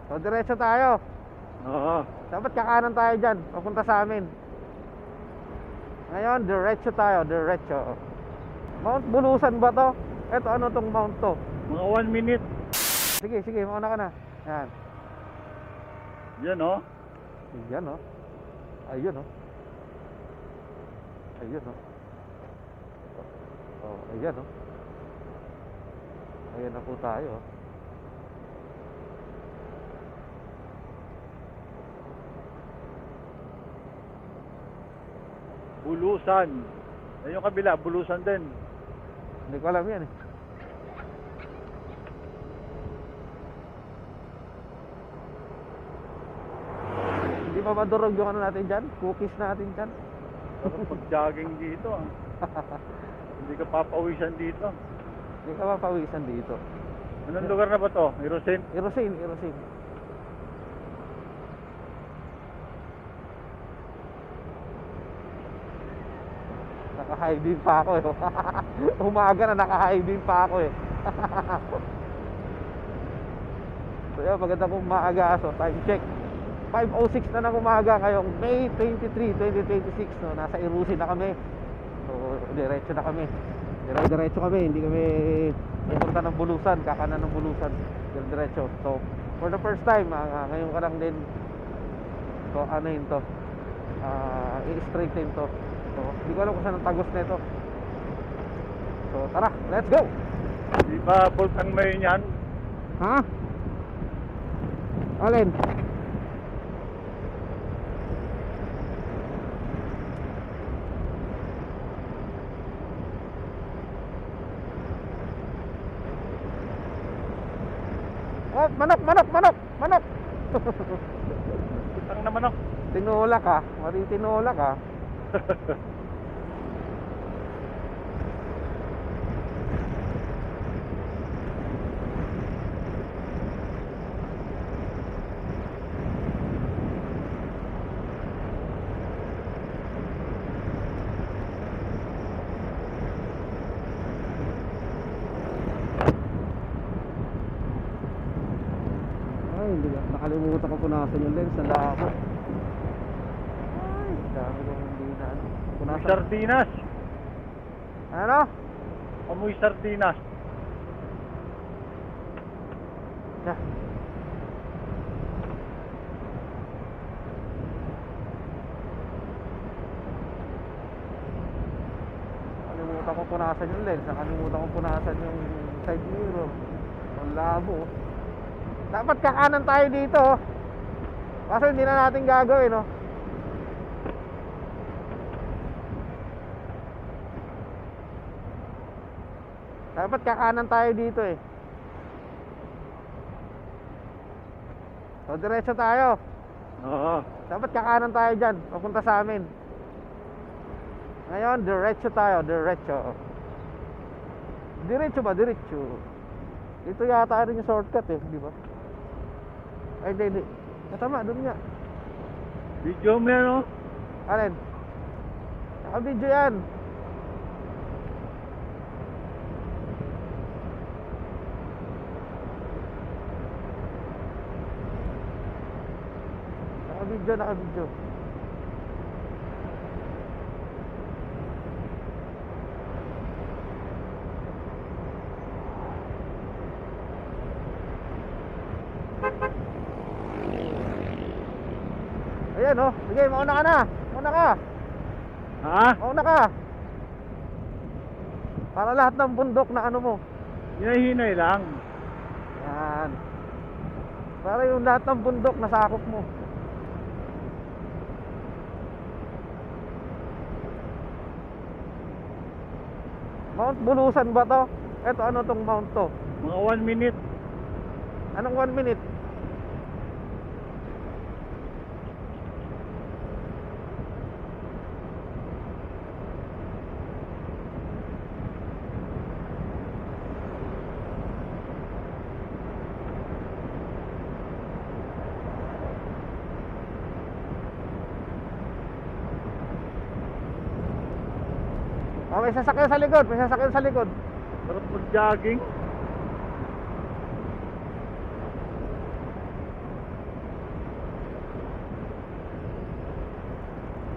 So, diretso tayo. Oo. Dapat kakanan tayo dyan, papunta sa amin. Ngayon, diretso tayo, diretso. Mount Bulusan ba to? Eto, ano tong mount to? Mga 1 minute. Sige, sige, mauna ka na. Yan. Yan oh. Yan, oh. Ayun, oh. Ayun, oh. Oh, ayan, oh. Ayan na po tayo, oh. Bulusan. Ayun yung kabila, Bulusan din. Hindi ko alam yan, eh. Hindi pa madurog yung ano natin dyan? Cookies natin dyan? Tapos pag-jogging dito ah. Hindi ka papawisan dito. Hindi ka mapawisan dito. Anong lugar na ba to? Irosin? Irosin, Irosin. Naka-high beam pa ako, eh. Umaga na naka-high beam pa ako, eh. So yun, maganda pong maaga. So time check, 5:06 na ng umaga ngayong May 23, 2026, no? Nasa Irosin na kami. So diretso na kami. Diretso kami, hindi kami pupunta ng Bulusan, kakanan ng Bulusan. Diretso. So for the first time, ngayon ka lang din. So ano yun to? I-straighten to. So hindi ko alam kung saan ang tagos na ito. So tara, let's go! Di ba Bulkang Mayon yan? Ha? Alin? Oh, manok, manok, manok, manok. Bulkang na manok. Tinulak ka, mali tinulak ka. Ay, hindi ka. Nakalimutan ko punasan yung lens. Ang labo. Ay, dami kong hindi na. Amoy Punasan. sardinas. Ano? Amoy sardinas. Yeah. Nakalimutan ko punasan yung lens. Nakalimutan ko punasan yung side mirror. Ang labo. Dapat kakanan tayo dito. Kaso hindi na natin gagawin, no? Dapat kakanan tayo dito, eh. So diretso tayo. Oo. Dapat kakanan tayo dyan, papunta sa amin. Ngayon, diretso tayo, diretso. Diretso ba? Diretso. Dito yata rin yung shortcut, eh, di ba? Ay, hindi. Tama, doon nga. Video mo yan oh. Alin? Naka-video yan. Naka-video, naka-video. Ayan, oh. Sige, mauna ka na. Mauna ka. Ha? Mauna ka. Para lahat ng bundok na ano mo. Hinahinay lang. Yan. Para yung lahat ng bundok nasakop mo. Mount Bulusan ba to? Eto, ano tong mount to? Mga 1 minute. Anong 1 minute? Oh, may sasakyan sa likod, may sasakyan sa likod. Sarap mag-jogging.